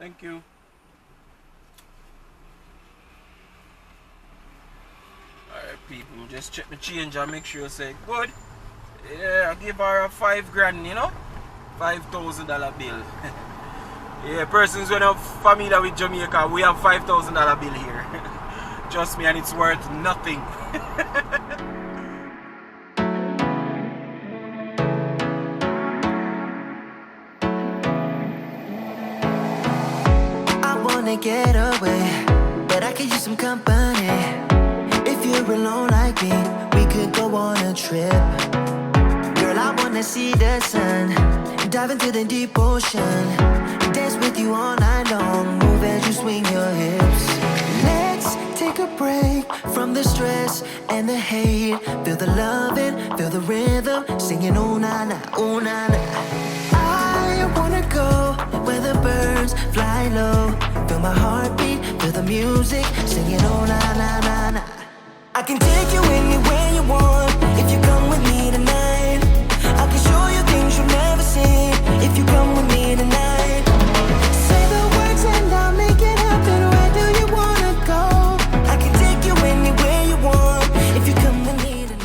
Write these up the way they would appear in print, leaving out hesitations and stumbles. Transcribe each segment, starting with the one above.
Thank you. Alright people, just check the change and make sure you say good. Yeah, I give her a $5,000, you know? $5,000 bill. Yeah, persons who are not familiar with Jamaica, we have $5,000 bill here. Trust me, and it's worth nothing. I wanna get away, but I could use some company. If you're alone like me, we could go on a trip. Girl, I wanna see the sun, dive into the deep ocean, dance with you all night long, move as you swing your hips. Let's take a break from the stress and the hate. Feel the loving, feel the rhythm, singing oh na na, oh na na. I wanna go where the birds fly low, feel my heartbeat, feel the music, singing oh na na na na. I can take you anywhere you want if you come with me tonight. I can show you things you've never seen if you come with me tonight. Say the words and I'll make it happen. Where do you wanna go? I can take you anywhere you want if you come with me tonight.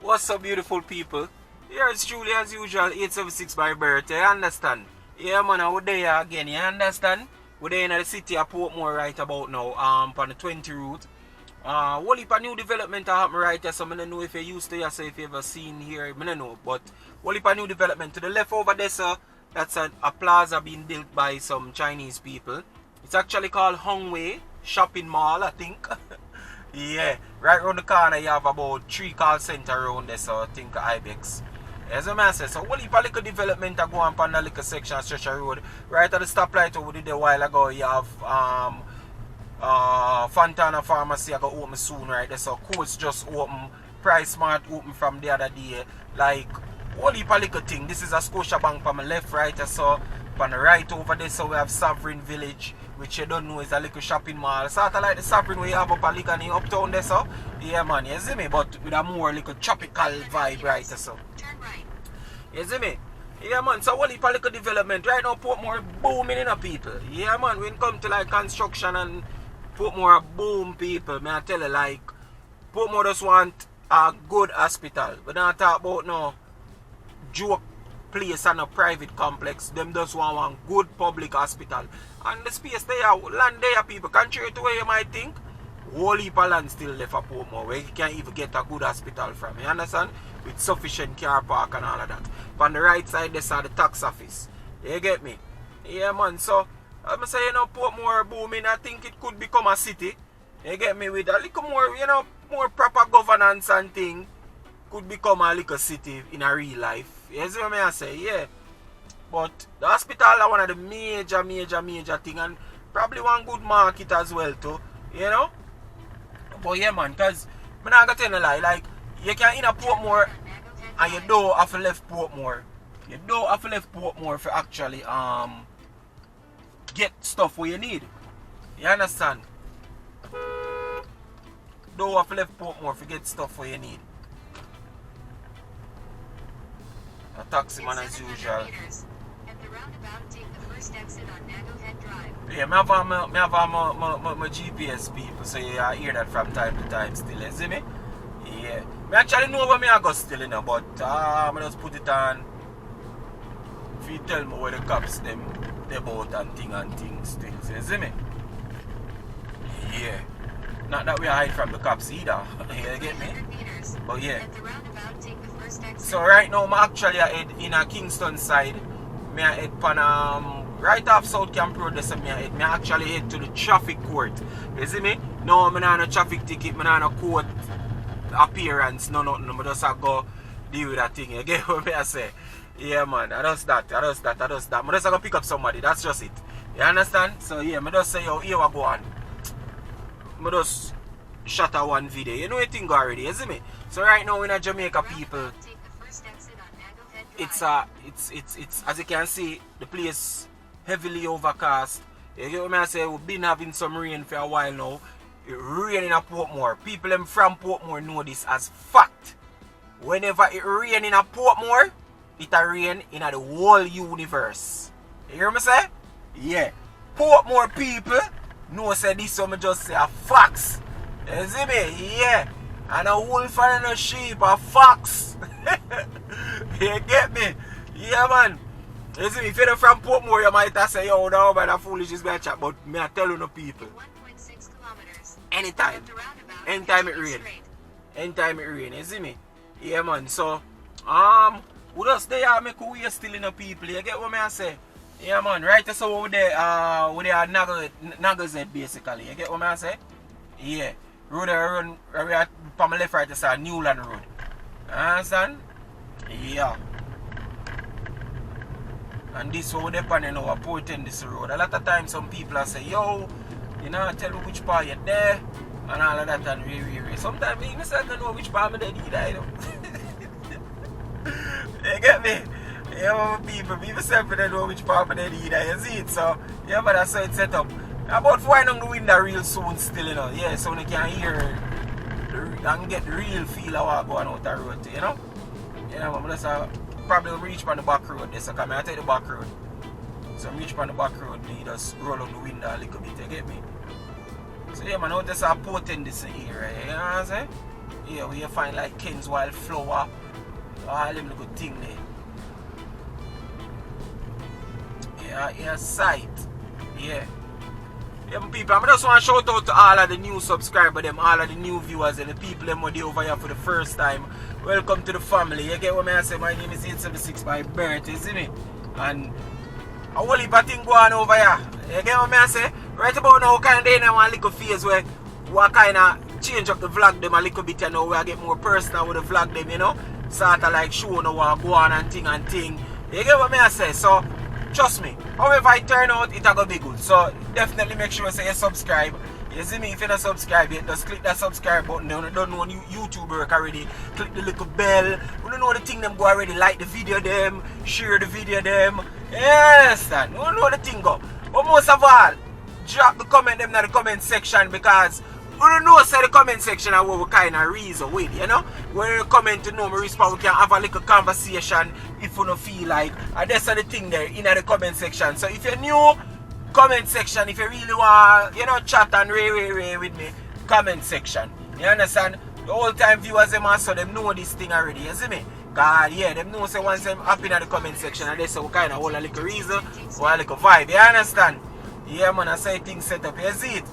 What's up, beautiful people? Here it's truly as usual, 876 by birthday, you understand? Yeah man, we're there again, you understand? We're there in the city of Portmore right about now, on the 20 route. Whole heap of new development happen right here, so I don't know if you're used to it, so if you've ever seen here, I don't know, but whole heap of new development. To the left over there, sir, that's a plaza being built by some Chinese people. It's actually called LiQWYD Shopping Mall, I think. Yeah, right around the corner you have about 3 call center around there, so I think Ibex. As a man says, so what if a little development are going on the little section of Stretcher Road. Right at the stoplight over there a while ago, you have Fontana Pharmacy are going to open soon right there. So Courts just open, Price Smart open from the other day. Like, what if a little thing. This is a Scotiabank from my left right there, so on the right over there, so we have Sovereign Village, which you don't know is a little shopping mall. Sort of like the Sovereign where you have up a little in the uptown there, so. Yeah man, you see me? But with a more little tropical vibe right there, so. You see me? Yeah man, so what if a little development? Right now Portmore booming in people. Yeah man, when it comes to like construction and Portmore boom people, may I tell you like Portmore just want a good hospital. We don't talk about no joke place and a private complex. Them just want one good public hospital. And the space there, land there people, contrary to where you might think, whole heap of land still left for Portmore where you can't even get a good hospital from. You understand? With sufficient car park and all of that. On the right side, there's the tax office. You get me? Yeah, man. So, I'm saying, you know, Portmore booming. I think it could become a city. You get me? With a little more, you know, more proper governance and thing. Could become a little city in a real life. You see what I say? Yeah. But the hospital are one of the major thing. And probably one good market as well, too. You know? But yeah, man. Because, I'm not going to tell you a lie. Like, you can in a Portmore and you don't have to left Portmore. You don't have to left Portmore for actually get stuff where you need. You understand? Don't have to left Portmore to get stuff where you need. A taxi man as usual. Yeah, I have my GPS people, so you hear that from time to time still, you see me? Yeah. I actually know where I go still, you know, but I just put it on. If you tell me where the cops them about and things still, so you see me? Yeah. Not that we hide from the cops either, you get me? But yeah. So right now I'm actually in a Kingston side. I head on right off South Camp Road, that's me actually head to the traffic court. You see me? No, I'm not on a traffic ticket, I'm not on a court appearance, no nothing. I just go deal with that thing. You get what I say? Yeah, man, I does that. I just go pick up somebody, that's just it. You understand? So yeah, I just say, yo, here we go on. I just shut out one video. You know the thing already, you see me? So right now in Jamaica, people, it's as you can see, the place heavily overcast. You get what I say? We've been having some rain for a while now. It raining at Portmore. People them from Portmore know this as fact. Whenever it rain in a Portmore, it a rain in the whole universe. You hear me say? Yeah. Portmore people know say this, so I just say a facts. You see me? Yeah. And a wolf and a sheep are facts. You get me? Yeah, man. You see me? If you're from Portmore, you might have say, yo, no, man, that foolish is better chat. But me I tell you no people. Anytime. Anytime it rain. Anytime it rain. You see me? Yeah, man. So, we just there make we still in the people. You get what I say? Yeah, man. Right, so over there, Nagazet basically. You get what I say? Yeah. Road around, from my left, right, it's a Newland Road. Understand? Yeah. And this road depending on our porting this road. A lot of times some people say, yo, you know, tell me which part you're there and all of that and re. Sometimes you say I don't know which part I'm there either, you know. You get me? Yeah, people say I don't know which part I'm there either, you see it? So, yeah, but that's how it's set up. About flying on the window real soon still, you know. Yeah, so you can hear and get the real feel of what going out the road, you know. You know, I'm just probably reach on the back road there, so come I take the back road. So I reach on the back road, me just roll on the window a little bit, you get me? So yeah, man, I just a potent this here, you know what I'm saying? Yeah, where you find like Ken's Wildflower, all them little thing there. Yeah, sight. Yeah. Yeah, people, I just want to shout out to all of the new subscribers, all of the new viewers, and the people that are over here for the first time. Welcome to the family. You get what I say? My name is 876 by Bergs, you see me? And a whole heap of things going over here. You get what I say? Right about now, kind of in one little phase where we kind of change up the vlog them a little bit, you know, where I get more personal with the vlog them, you know? Sort of like showing what go on and thing. You get what I say? So, trust me, however it turn out, it's going to be good. So, definitely make sure you subscribe. You see me, if you're not subscribed yet, just click that subscribe button. You don't know YouTube work already. Click the little bell. You don't know the thing them go already. Like the video them, share the video them. Yes, you don't know the thing go. But most of all, drop the comment them in the comment section, because we don't know say the comment section are what we kind of reason with, you know. When you comment to know my response, we can have a little conversation if you don't feel like. And that's the thing there in the comment section. So if you're new, comment section. If you really want, you know, chat and ray with me, comment section. You understand? The whole time viewers them also them know this thing already, you see me? God, yeah, them know say once them up in the comment section and they say we kind of hold a little reason or a little vibe, you understand? Yeah, man, I say things set up, you see it?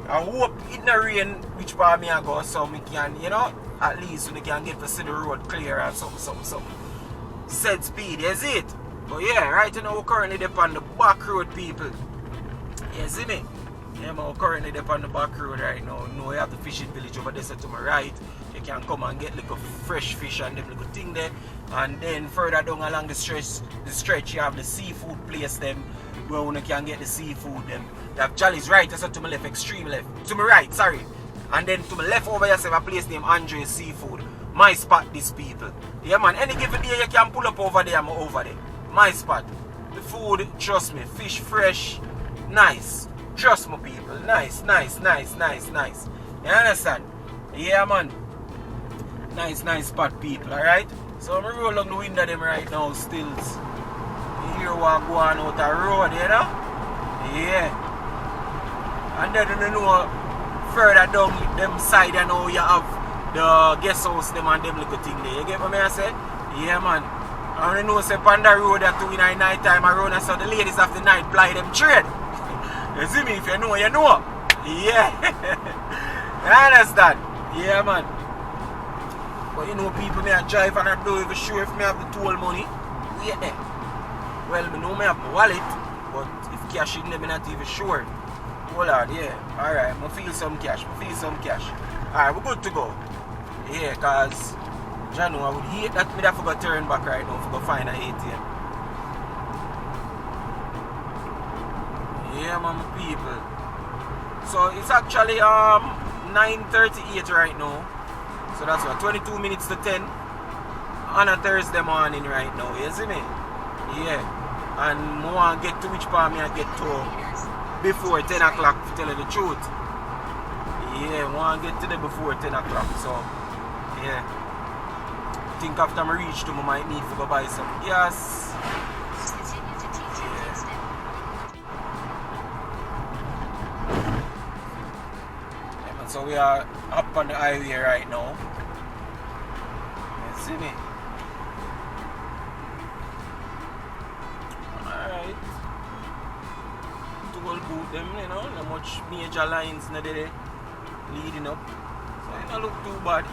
I hope it not rain which part me I go, so we can, you know, at least we can get to see the road clear and some set speed, you see it? But yeah, right now we're currently up on the back road, people. You see me? Yeah, man, we're currently up on the back road right now. You know, we have the fishing village over there, so to my right. You can come and get little fresh fish and them little thing there. And then further down along the stretch, you have the seafood place them, where you can get the seafood them. You have Jolly's right, so to my left, extreme left. To my right, sorry. And then to my left over here, you have a place named Andre's Seafood. My spot, these people. Yeah, man, any given day you can pull up over there, I'm over there. My spot. The food, trust me, fish fresh, nice. Trust me, people. Nice. You understand? Yeah, man. Nice spot, people, alright? So I'm rolling along the window them right now, still. You hear what going out the road, you know? Yeah. And then you know, further down them side, you know, you have the guest house them and them little thing there. You get what I say? Yeah, man. And you know, say Panda Road that too in the night time around, and so the ladies of the night ply them trade. You see me? If you know, you know. Yeah. You understand? Yeah, man. But you know, people may drive and I'm not even sure if I have the toll money. Yeah. Well, I know I have my wallet. But if cash in them, I'm not even sure. Hold on, yeah. Alright, I feel some cash. Alright, we're good to go. Yeah, cause Janu, I would hate that me that for go turn back right now for go find an ATM. Yeah, man, people. So it's actually 9:38 right now. So that's what 22 minutes to 10 on a Thursday morning right now. You see me? Yeah. And I want to get to which part I get to before 10 o'clock to tell you the truth. Yeah, I want to get to there before 10 o'clock. So yeah. I think after I reach to I might need to go buy some gas. So we are up on the highway right now. You see me? Alright. Toll boot them, you know, not much major lines not there leading up. So it don't look too bad.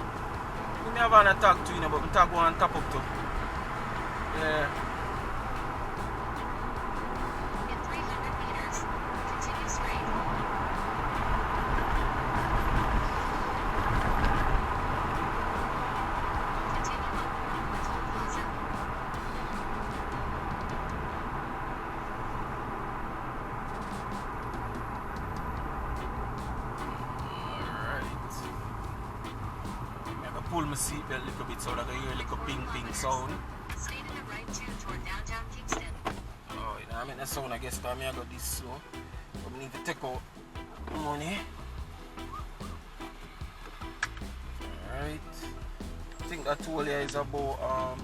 We may have an attack too, you know, but we talk one top up too. Yeah. In 300 meters, continue straight. Plaza. Alright. I'm gonna pull my seatbelt a little bit so that I hear like a ping ping sound. Stay to the right 2 toward downtown Kingston. Oh, you know, I mean that sound I guess because I go this slow. But I need to take out money. Alright. I think that toll here is about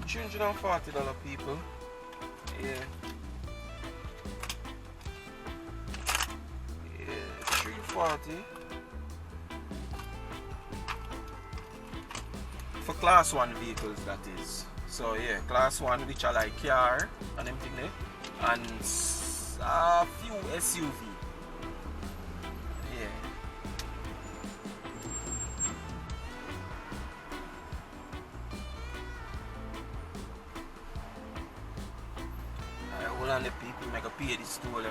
$340 people. Yeah. Yeah, 340 for class 1 vehicles, that is. So yeah, class 1 which are like car and everything there, and a few SUV. Yeah. Alright, hold on the people, make a pay this toll.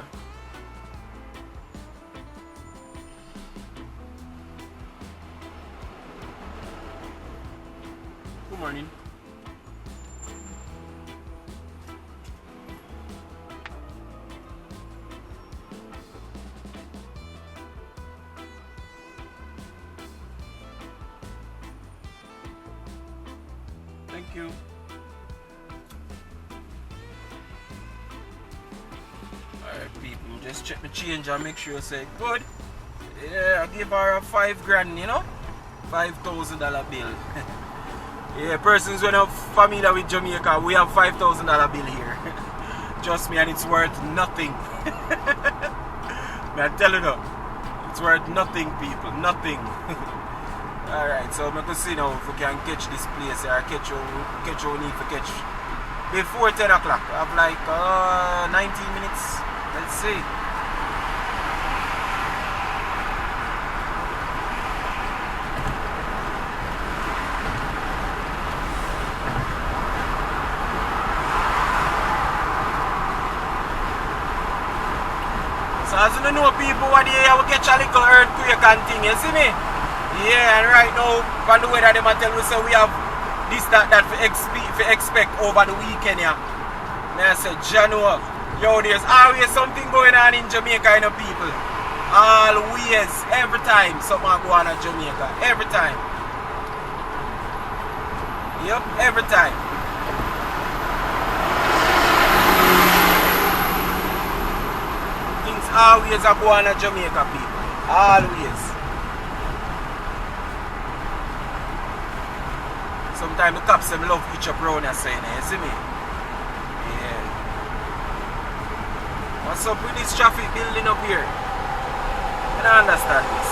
Good morning. Thank you. Alright people, just check the change and make sure you say good. Yeah, I give her a $5,000, you know? $5,000 bill. Yeah, persons who are not familiar with Jamaica, we have $5,000 bill here. Trust me, and it's worth nothing. May I tell you that? It's worth nothing, people, nothing. Alright, so I'm going to see now if we can catch this place or catch what we need to catch before 10 o'clock. I have like 19 minutes. Let's see. So as you know people, what day I will catch a little earthquake and thing, you see me? Yeah, and right now, by the way that they might tell us, so we have this, that for expect over the weekend, yeah. And I said, January, yo, there's always something going on in Jamaica, you know, people. Always, every time, something go on in Jamaica. Every time. Yep, every time. Things always are going on in Jamaica, people. Always. Sometimes the cops them love each up around and saying, you see me? Yeah. What's up with this traffic building up here? I don't understand this.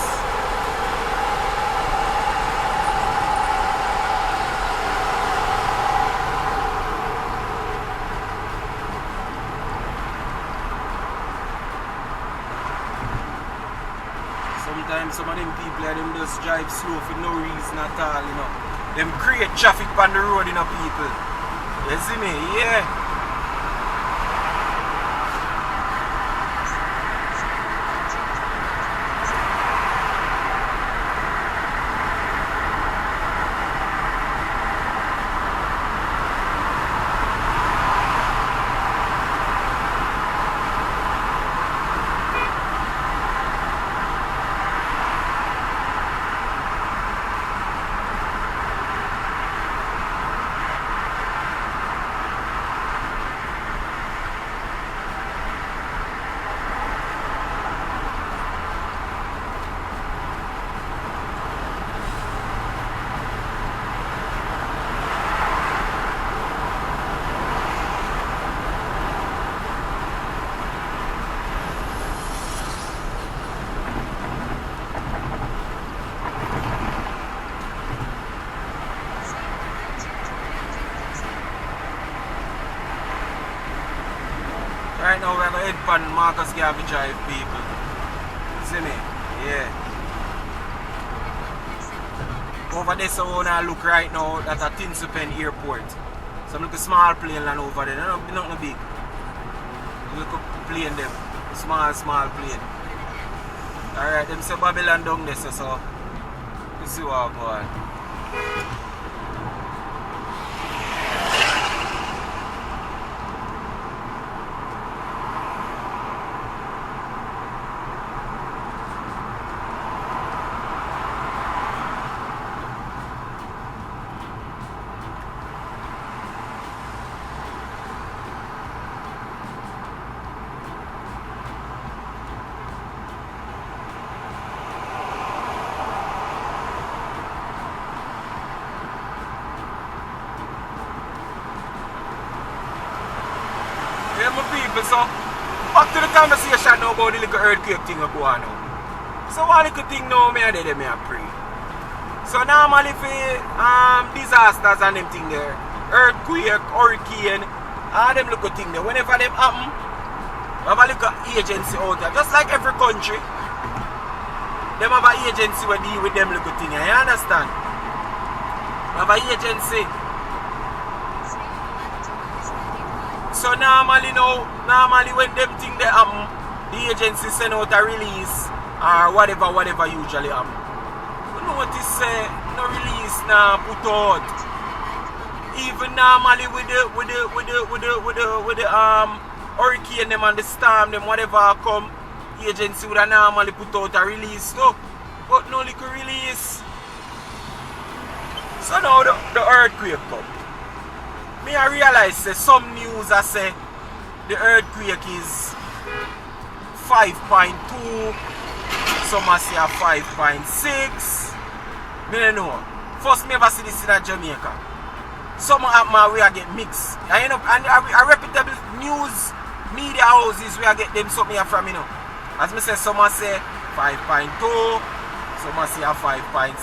Sometimes some of them people them just drive slow for no reason at all, you know. Them create traffic on the road, you know, people. You see me? Yeah. head pan Marcus Garvey Drive, people. See me? Yeah. Over there, so when I look right now, that's a Tinsupen Airport. So look a small plane land over there. Not big. Look up plane them. Small plane. Alright, them say Babylon down there, so you see what go on. Yeah, my people, so back to the conversation now about the little earthquake thing go on now. So one little thing now, me and me a pray. So normally for disasters and them thing there, earthquake, hurricane, all them little thing there, whenever them happen, we have a little agency out there, just like every country. Them have an agency where deal with them little thing, you understand? We have an agency. So normally when them thing they happen, the agency send out a release or whatever usually happen. You notice no release now put out. Even normally with the hurricane them and the storm them whatever come, the agency would normally put out a release too. But no little release. So now the earthquake come. Me I realize some news I say the earthquake is 5.2, some I say a 5.6. Me don't know. First me ever see this in Jamaica. Some of my we are get mixed. And a reputable news media houses we are get them something from, you know. As me say, some I say 5.2, some I say a 5.6,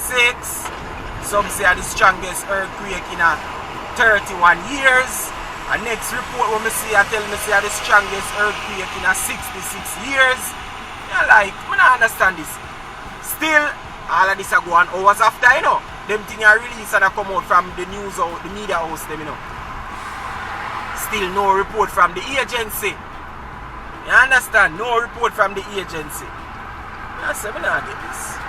some say are the strongest earthquake in a 31 years. And next report when me see I tell me say are the strongest earthquake in a 66 years. Yeah, like, I don't understand this. Still, all of this are go on hours after, you know. Them thing are released and I come out from the news or the media house them, you know. Still no report from the agency. You understand? No report from the agency. I say, I don't get this.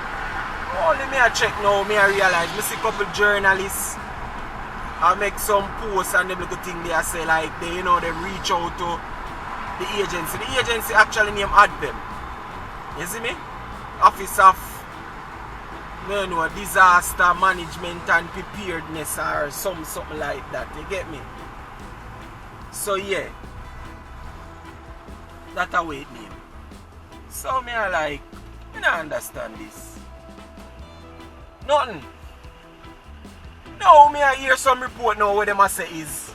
Only me I check now, me I realize, me see a couple journalists I make some posts and them little thing they say like they, you know, they reach out to the agency. The agency actually name ADPEM. You see me? Office of Disaster Management and Preparedness or something like that. You get me? So yeah. That's a way it name. So me I like, I don't understand this. Nothing. Now me I hear some report now where them a say is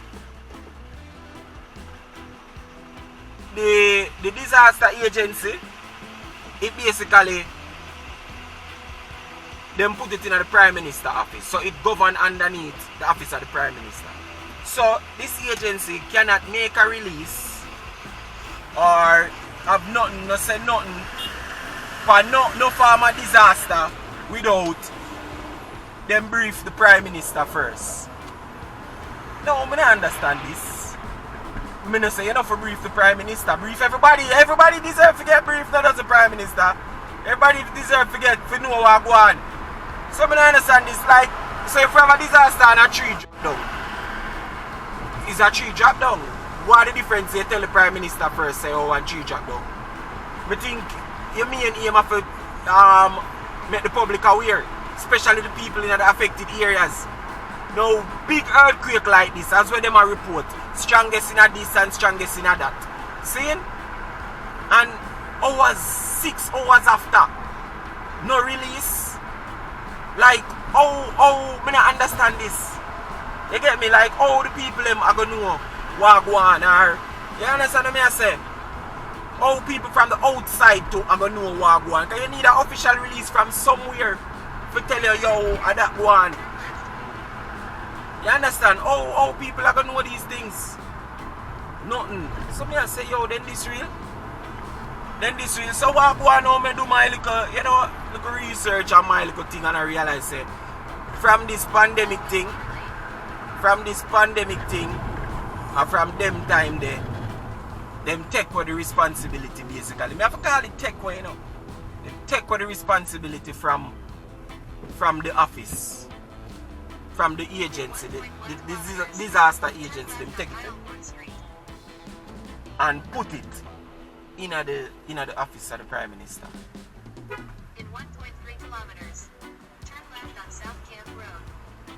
the disaster agency, it basically them put it in the Prime Minister office. So it govern underneath the office of the Prime Minister. So this agency cannot make a release or have nothing, no say nothing for no farmer disaster without them brief the Prime Minister first. No, I don't understand this. I don't say you don't brief the Prime Minister. Brief everybody. Everybody deserves to get briefed, not as the Prime Minister. Everybody deserves to get to know what go on. So I don't understand this. Like, so if we have a disaster and a tree drop down, is a tree drop down? What are the difference? You tell the Prime Minister first, say, oh, one tree drop down. I think you mean aim have to make the public aware, especially the people in the affected areas. Now, big earthquake like this, as well them a report, strongest in a this and strongest in a that. See? And 6 hours after, no release. Like, I don't understand this. You get me? Like, the people them are going to know what go on, or, you understand what I say? People from the outside too are going to know what go on. Because you need an official release from somewhere to tell you, yo, that go on. You understand? People are going to know these things. Nothing. So me I say, yo, then this real? Then this way, so I go on home and do my little, little research on my little thing, and I realize that from this pandemic thing, and from them time there, them take for the responsibility basically. Me have to call it take away, Them take for the responsibility from the office, from the agency, the disaster agency. Them take it and put it in the office of the Prime Minister. In 1.3 kilometers, turn left on South Camp Road.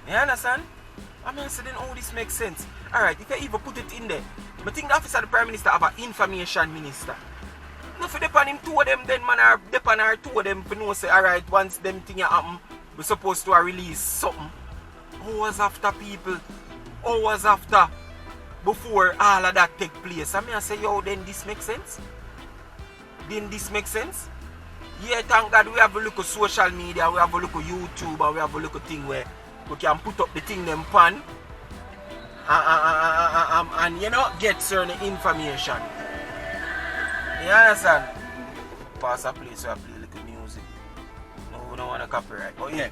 You understand? I mean, so then all this makes sense. Alright, if you even put it in there, but think the office of the Prime Minister have an information minister. No, for depend him two of them, then man are depend her two of them for know say, alright, once them thing happen, we're supposed to release something. Hours after people, hours after, before all of that take place. I mean, I say, yo, then this makes sense? Then this makes sense? Yeah, thank God we have a look at social media, we have a look at YouTube, and we have a look at thing where we can put up the thing them pan and get certain information. You understand? Pass a place where I play little music. No, we don't want to copyright. But yeah.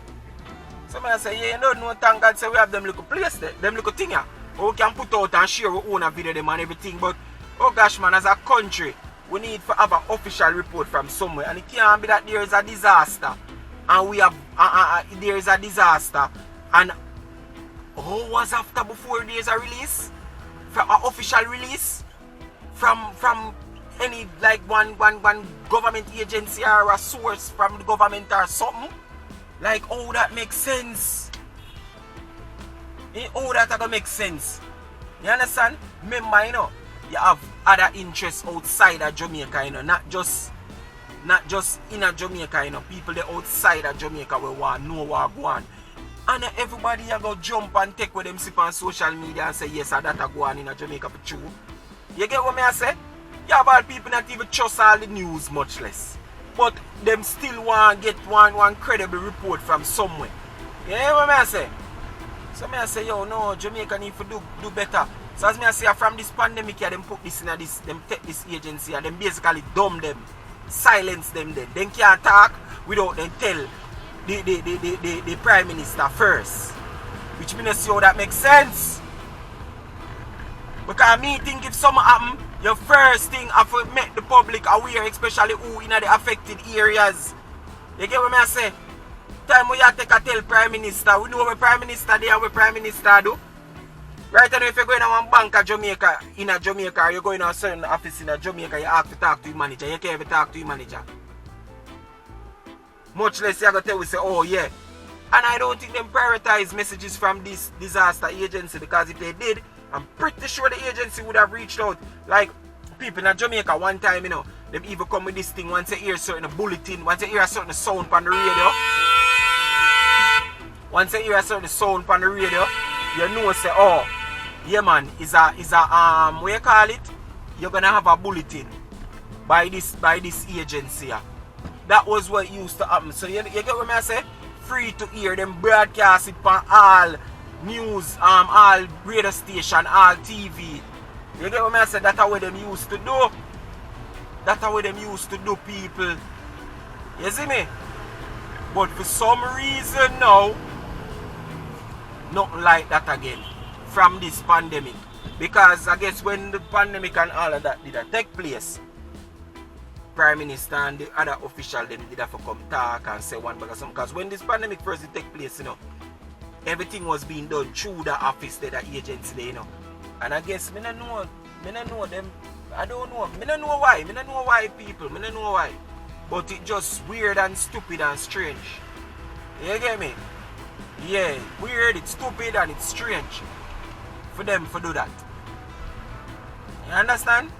Somebody say, yeah, you know, thank God say we have them little place there, them little thing here. We can put out and share our own video them and everything, but oh gosh man, as a country, we need to have an official report from somewhere, and it can't be that there is a disaster and we have there is a disaster and hours after before there is a release, from an official release from any like one government agency or a source from the government or something. Like, oh, that makes sense. Oh, that gonna make sense. You understand? Remember, you have other interests outside of Jamaica, not just in Jamaica, people there outside of Jamaica will want to know what go on. And everybody you go jump and take with them sip on social media and say, yes, that go on in Jamaica for true. You get what I say? You have all people not even trust all the news, much less. But them still want to get one credible report from somewhere. You hear what I say? So I say, yo, no, Jamaica need to do better. So as I say, from this pandemic here, them put this in this, them take this agency and them basically dumb them, silence them then. They can't talk without them tell the Prime Minister first. Which means see how that makes sense. Because me think if something happen, your first thing have to make the public aware, especially who in the affected areas. You get what I say? Time we have to take a tell Prime Minister, we know what Prime Minister do and what Prime Minister do. Right now, if you're going to one bank in Jamaica, or you're going to a certain office in Jamaica, you have to talk to your manager. You can't even talk to your manager. Much less you're going to tell you, say, oh yeah. And I don't think them prioritize messages from this disaster agency, because if they did, I'm pretty sure the agency would have reached out. Like people in Jamaica one time, them even come with this thing once you hear a certain bulletin, once you hear a certain sound on the radio. Once you hear a certain sound on the radio, you know say, oh, yeah man, is a what you call it? You're gonna have a bulletin by this agency. That was what used to happen. So you get what I say? Free to hear them broadcast it on all news, all radio station, all TV. You get what I say? That's what them used to do. That's what them used to do, people. You see me? But for some reason now, nothing like that again from this pandemic. Because I guess when the pandemic and all of that did take place, Prime Minister and the other official them did have to come talk and say one bag of something. Because when this pandemic first did take place, everything was being done through the office, the agency there, And I guess I don't know them. I don't know. I don't know why. I don't know why people. I don't know why. But it's just weird and stupid and strange. You get me? Yeah, weird, it's stupid and it's strange for them to do that. You understand?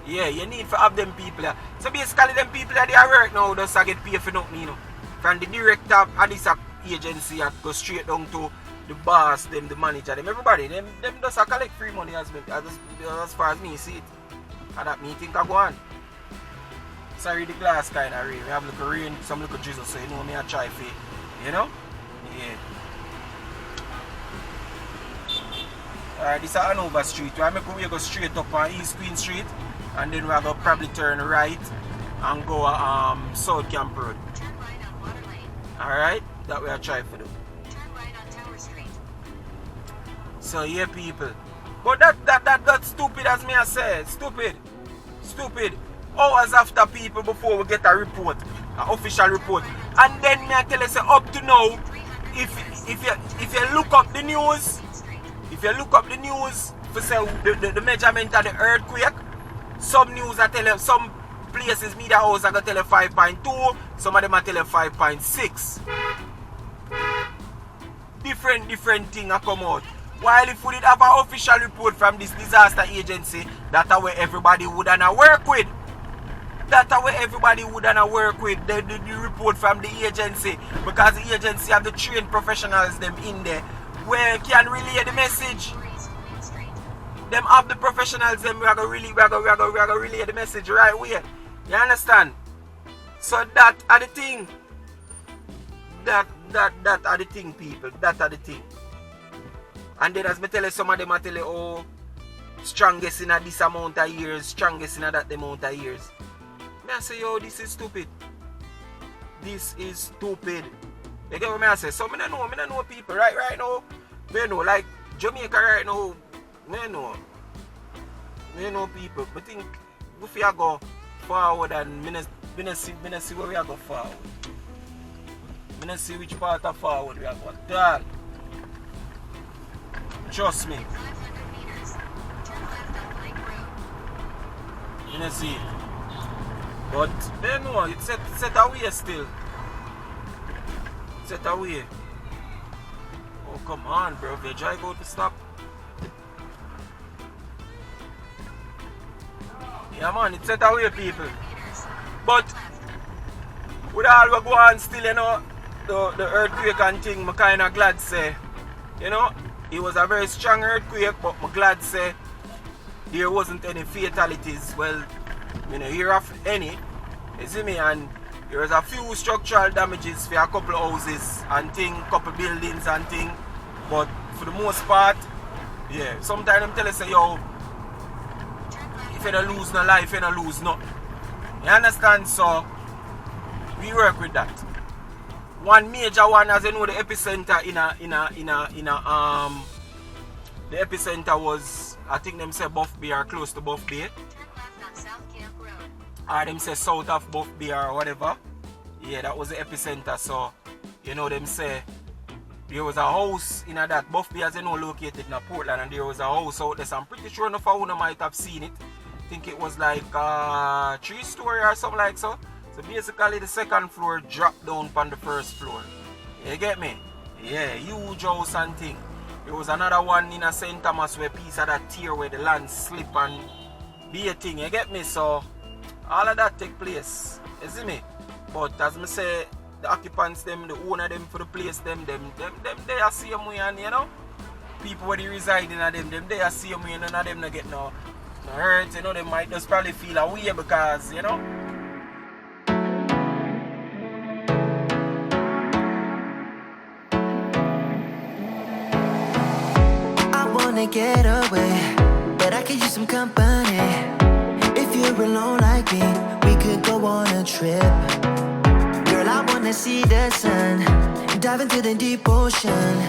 Yeah, you need to have them people there. So basically them people that they are work now just get paid for nothing, From the director of this agency go straight down to the boss, them, the manager, them, everybody, them just collect free money as far as me see it. And that me think I go on. Sorry, the glass kind of rain. We have little rain, some little drizzle, so you know me I try for it. Yeah. Alright, this is Hanover Street. I make we go straight up on East Queen Street. and then we're gonna probably turn right and go South Camp Road. Turn right on Water Lane. Alright? That we are trying to do. Turn right on Tower Street. So yeah, people. But that's stupid, as me I said. Stupid. Hours after people before we get a report, an official report. And then me I tell you, say, up to now, if you look up the news, for say the measurement of the earthquake, some news I tell you, some places media house are gonna tell you 5.2, some of them are tell you 5.6. Different thing are come out. While if we did have an official report from this disaster agency, that's how everybody would work with. The report from the agency, because the agency have the trained professionals them in there where can relay the message. Them have the professionals them we are gonna relay the message right way. You understand? So that are the thing. That are the thing, people. That are the thing. And then as me tell you, some of them I tell you, oh, strongest in a this amount of years, strongest in a that amount of years. Me I say, yo, this is stupid. This is stupid. You get what me I say? So me don't know people right now. Me know like Jamaica right now. Me know people. But think if we go forward and me see where we are go forward. Me not see which part of forward we are going. Dad. Trust me. 500 meters. Turn left on Lake Road. You know see it. But they know it's set away still. Set away. Oh come on bro, if you drive out to stop. Yeah man, it's set away people. But with all we go on still, you know, the earthquake and thing, I'm kinda glad say, you know, it was a very strong earthquake, but I'm glad say there wasn't any fatalities. Well, you know, hear of any, you see me, and there was a few structural damages for a couple of houses and thing, couple buildings and thing, but for the most part, yeah, sometimes I'm telling you, say, yo, if you don't lose no life, you don't lose nothing. You understand? So, we work with that. One major one, as you know, the epicenter the epicenter was, I think them say Buff Bay or close to Buff Bay. Turn left on South Camp Road. Or them say south of Buff Bay or whatever. Yeah, that was the epicenter. So, you know, them say there was a house in that Buff Bay, as you know, located in Portland, and there was a house out there. So I'm pretty sure enough of you might have seen it. I think it was like 3-story or something like so. So basically the second floor dropped down on the first floor. You get me? Yeah, huge house and thing. There was another one in a St. Thomas where piece of that tier where the land slip and be a thing. You get me? So all of that take place. You see me? But as me say, the occupants them, the owner them for the place them they are same way, and you know, people where they reside in them they are same way, and none of them not get no hurt, you know, they might just probably feel away because, you know. I wanna get away, but I could use some company. If you're alone like me, we could go on a trip. Girl, I wanna see the sun, dive into the deep ocean,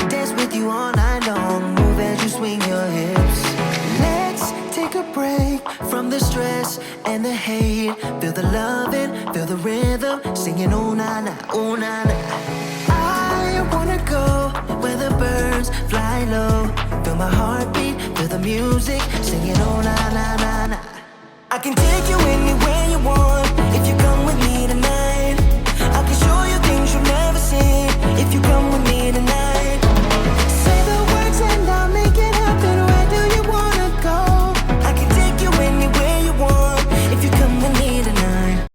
dance with you all night long, move as you swing your hips. Let's take a break from the stress and the hate. Feel the loving, feel the rhythm, singing oh na na, oh na na. I wanna go where the birds fly low. Feel my heartbeat, feel the music, singing oh na na na na. I can take you anywhere you